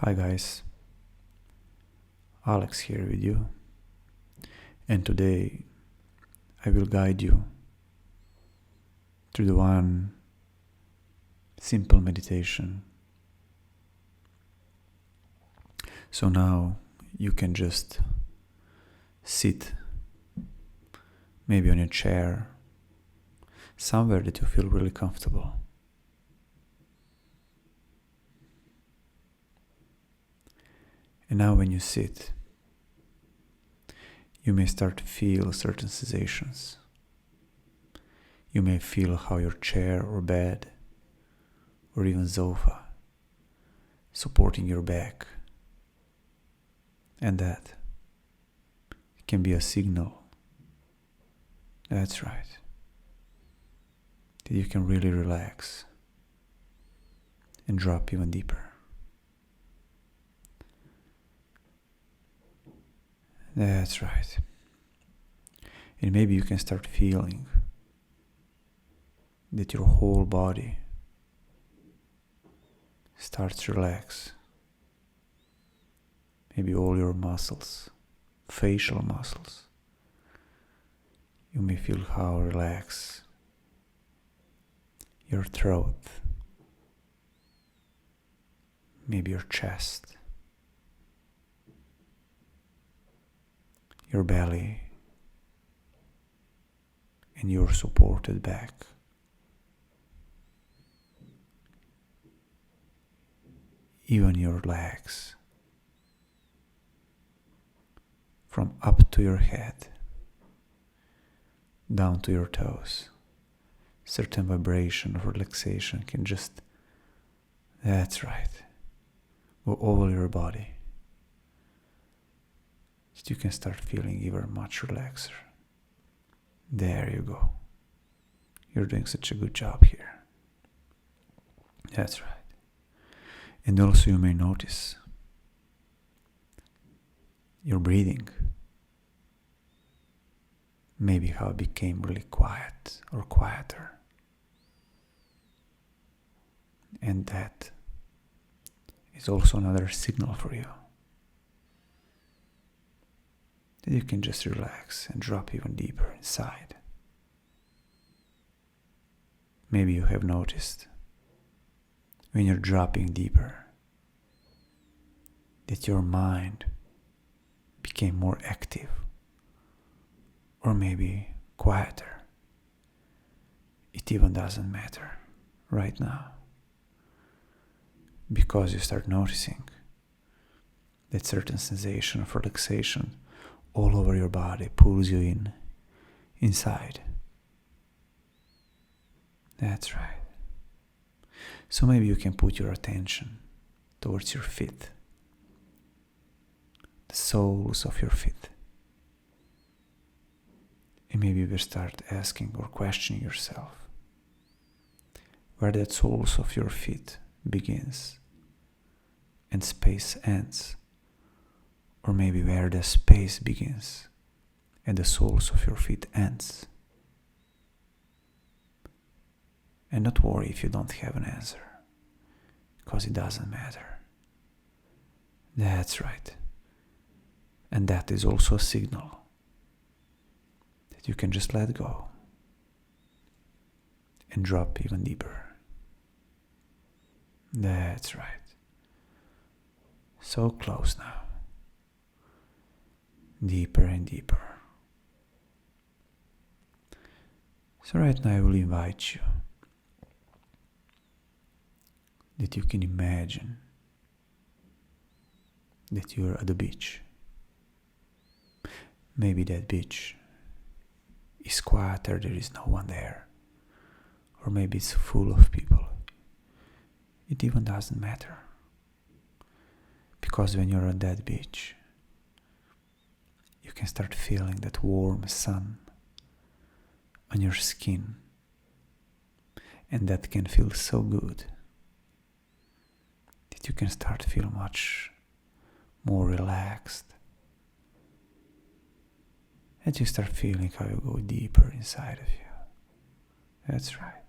Hi guys, Alex here with you, and today I will guide you through the one simple meditation. So now you can just sit, maybe on a chair, somewhere that you feel really comfortable. And now when you sit, you may start to feel certain sensations. You may feel how your chair or bed or even sofa supporting your back. And that can be a signal. That's right. That you can really relax and drop even deeper. That's right. And maybe you can start feeling that your whole body starts to relax. Maybe all your muscles, facial muscles. You may feel how relaxed your throat, maybe your chest, your belly, and your supported back. Even your legs, from up to your head, down to your toes. Certain vibration of relaxation can just, that's right, go over your body. So you can start feeling even much relaxer. There you go. You're doing such a good job here. That's right. And also you may notice your breathing. Maybe how it became really quiet or quieter. And that is also another signal for you. That you can just relax and drop even deeper inside. Maybe you have noticed when you're dropping deeper that your mind became more active or maybe quieter. It even doesn't matter right now, because you start noticing that certain sensation of relaxation all over your body pulls you inside. That's right. So maybe you can put your attention towards your feet, the soles of your feet. And maybe you will start asking or questioning yourself where that soles of your feet begins and space ends, or maybe where the space begins and the soles of your feet ends. And don't worry if you don't have an answer, because it doesn't matter. That's right. And that is also a signal that you can just let go and drop even deeper. That's right. So close now. Deeper and deeper. So right now I will invite you that you can imagine that you're at the beach. Maybe that beach is quieter, there is no one there. Or maybe it's full of people. It even doesn't matter. Because when you're on that beach, you can start feeling that warm sun on your skin. And that can feel so good that you can start to feel much more relaxed. And you start feeling how you go deeper inside of you. That's right.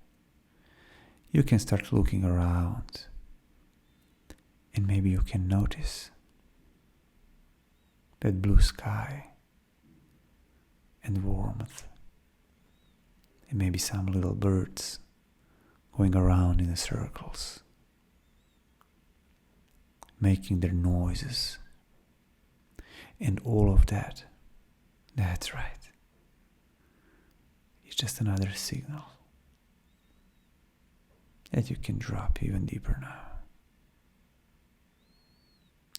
You can start looking around And maybe you can notice that blue sky and warmth, and maybe some little birds going around in the circles, making their noises, and all of that. That's right. It's just another signal that you can drop even deeper now.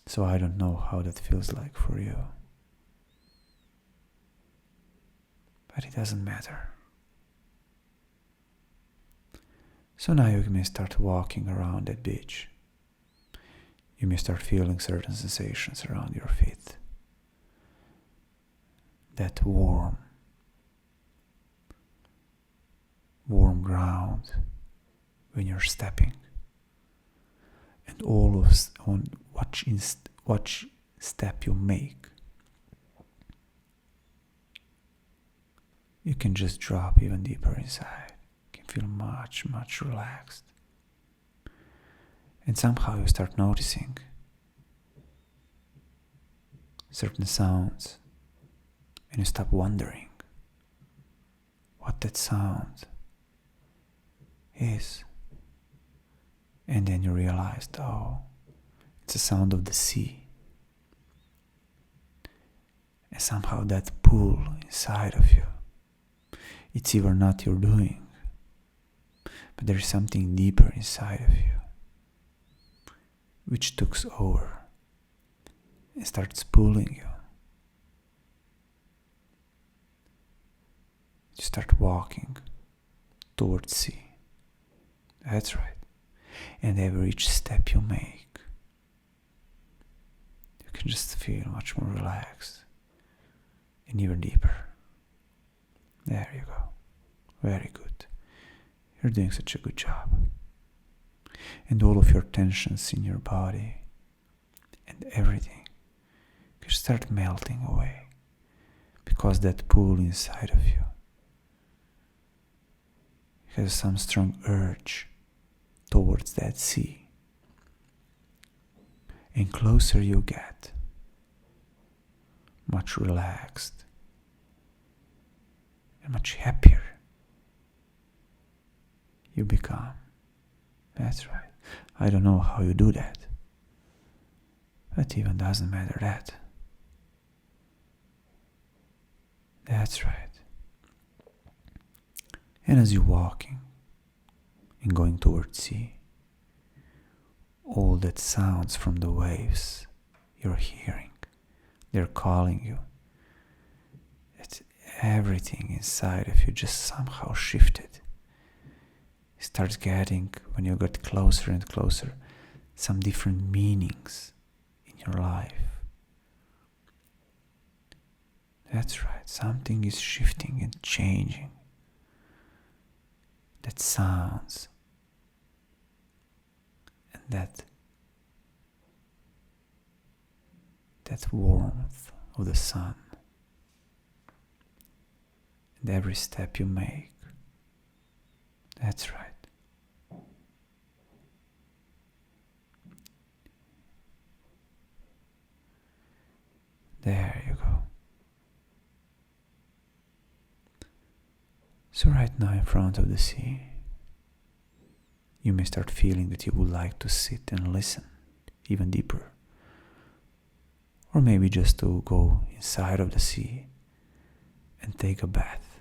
So I don't know how that feels like for you, but it doesn't matter. So now you may start walking around that beach. You may start feeling certain sensations around your feet. That warm ground when you're stepping. And all of on what step you make, you can just drop even deeper inside. You can feel much, much relaxed. And somehow you start noticing certain sounds, and you stop wondering what that sound is. And then you realized, oh, it's the sound of the sea. And somehow that pull inside of you, it's either not your doing, but there is something deeper inside of you which takes over and starts pulling you. You start walking towards sea. That's right. And every each step you make, you can just feel much more relaxed and even deeper. There you go. Very good. You're doing such a good job. And all of your tensions in your body and everything can start melting away, because that pull inside of you has some strong urge towards that sea. And closer you get, much relaxed and much happier you become. That's right. I don't know how you do that, but even doesn't matter that. That's right. And as you're walking and going towards sea, all that sounds from the waves you're hearing, they're calling you. It's everything inside of you just somehow shifted. It starts getting, when you get closer and closer, some different meanings in your life. That's right, something is shifting and changing. That sounds and that warmth of the sun, and every step you make. That's right. There you go. So right now in front of the sea, you may start feeling that you would like to sit and listen even deeper. Or maybe just to go inside of the sea and take a bath.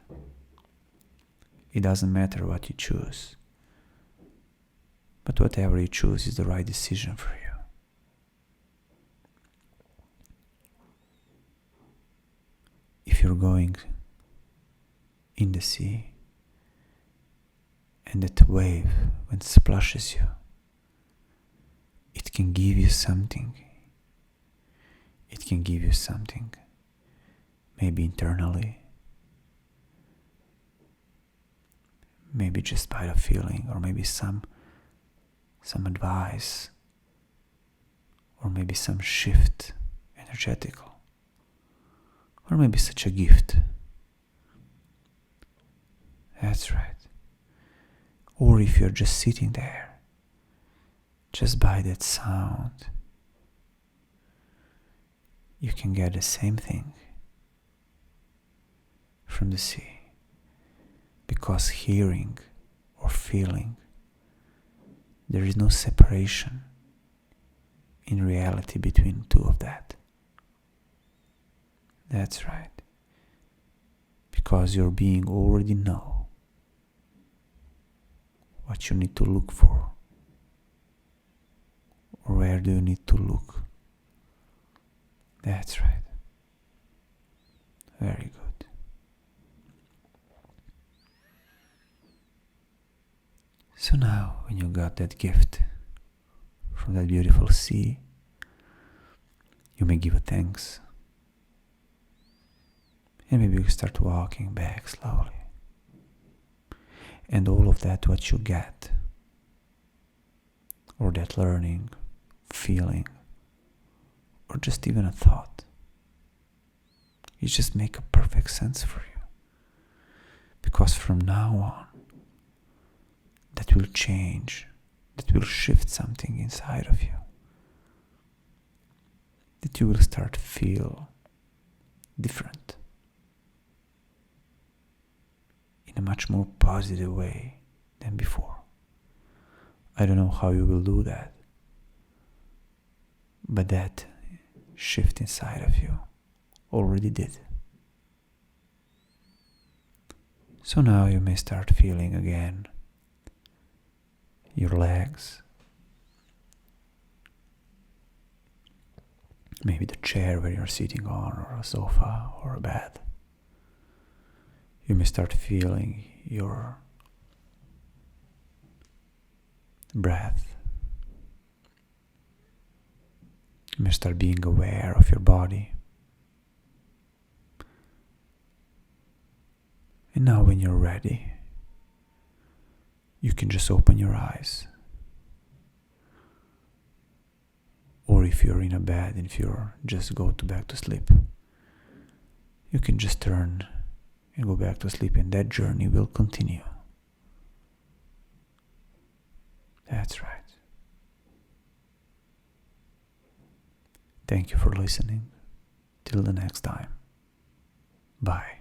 It doesn't matter what you choose, but whatever you choose is the right decision for you. If you're going in the sea and that wave, when it splashes you, it can give you something. It can give you something, maybe internally, maybe just by the feeling, or maybe some advice, or maybe some shift, energetical, or maybe such a gift. That's right. Or if you're just sitting there just by that sound, you can get the same thing from the sea. Because hearing or feeling, there is no separation in reality between two of that. That's right. Because your being already know what you need to look for, or where do you need to look. That's right. Very good. So now, when you got that gift from that beautiful sea, you may give a thanks. And maybe you start walking back slowly. And all of that what you get, or that learning, feeling, or just even a thought, it just make a perfect sense for you. Because from now on, that will change, that will shift something inside of you. That you will start to feel different. In a much more positive way than before. I don't know how you will do that, but that shift inside of you already did. So now you may start feeling again your legs, maybe the chair where you're sitting on, or a sofa, or a bed. You may start feeling your breath. You may start being aware of your body. And now when you're ready, you can just open your eyes. Or if you're in a bed and if you're just back to sleep, you can just turn and go back to sleep, and that journey will continue. That's right. Thank you for listening. Till the next time. Bye.